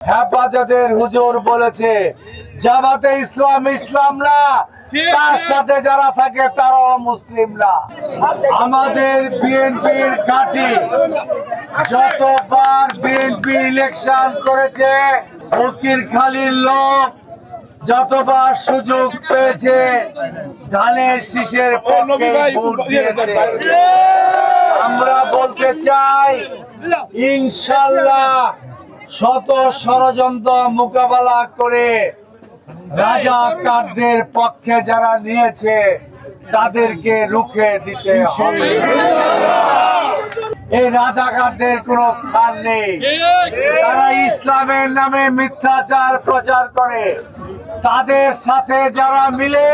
হেফাজতের হুজুর বলেছে জামাতে ইসলাম ইসলাম না, তার সাথে যারা থাকে তারাও মুসলিম না। আমাদের বিএনপির ঘাঁটি যতবার বিএনপি ইলেকশন করেছে, ফকিরখালীর লোক যতবার সুযোগ পেয়েছে ধানের শীষের পক্ষে ভোট দিয়েছে। আমরা বলতে চাই ইনশাল্লাহ শত ষড়যন্ত্র মোকাবেলা করে রাজাকারদের পক্ষে যারা নিয়েছে তাদেরকে রুখে দিতে হবে। এই রাজাকারদের কোনো স্থান নেই। তারা ইসলামের নামে মিথ্যাচার প্রচার করে। তাদের সাথে যারা মিলে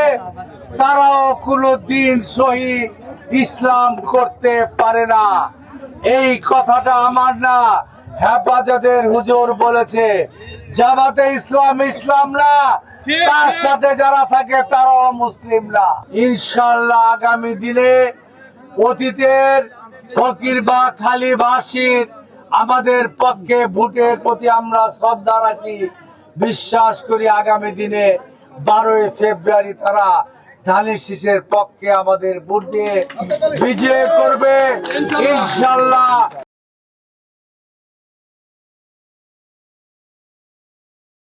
তারাও কোনো দিন সহি ইসলাম করতে পারে না। এই কথাটা আমার না, হেফাজতের হুজুর বলেছে জামাতে ইসলাম ইসলাম না, তার সাথে যারা থাকে তারাও মুসলিম না। ইনশাল্লাহ আগামী দিনে অতীতের ফকির বা খালিবাসীর আমাদের পক্ষে ভোটের প্রতি আমরা শ্রদ্ধা রাখি, বিশ্বাস করি আগামী দিনে 12ই ফেব্রুয়ারি তারা ধানের শীষের পক্ষে আমাদের ভোট দিয়ে বিজয় করবে ইনশাল্লাহ।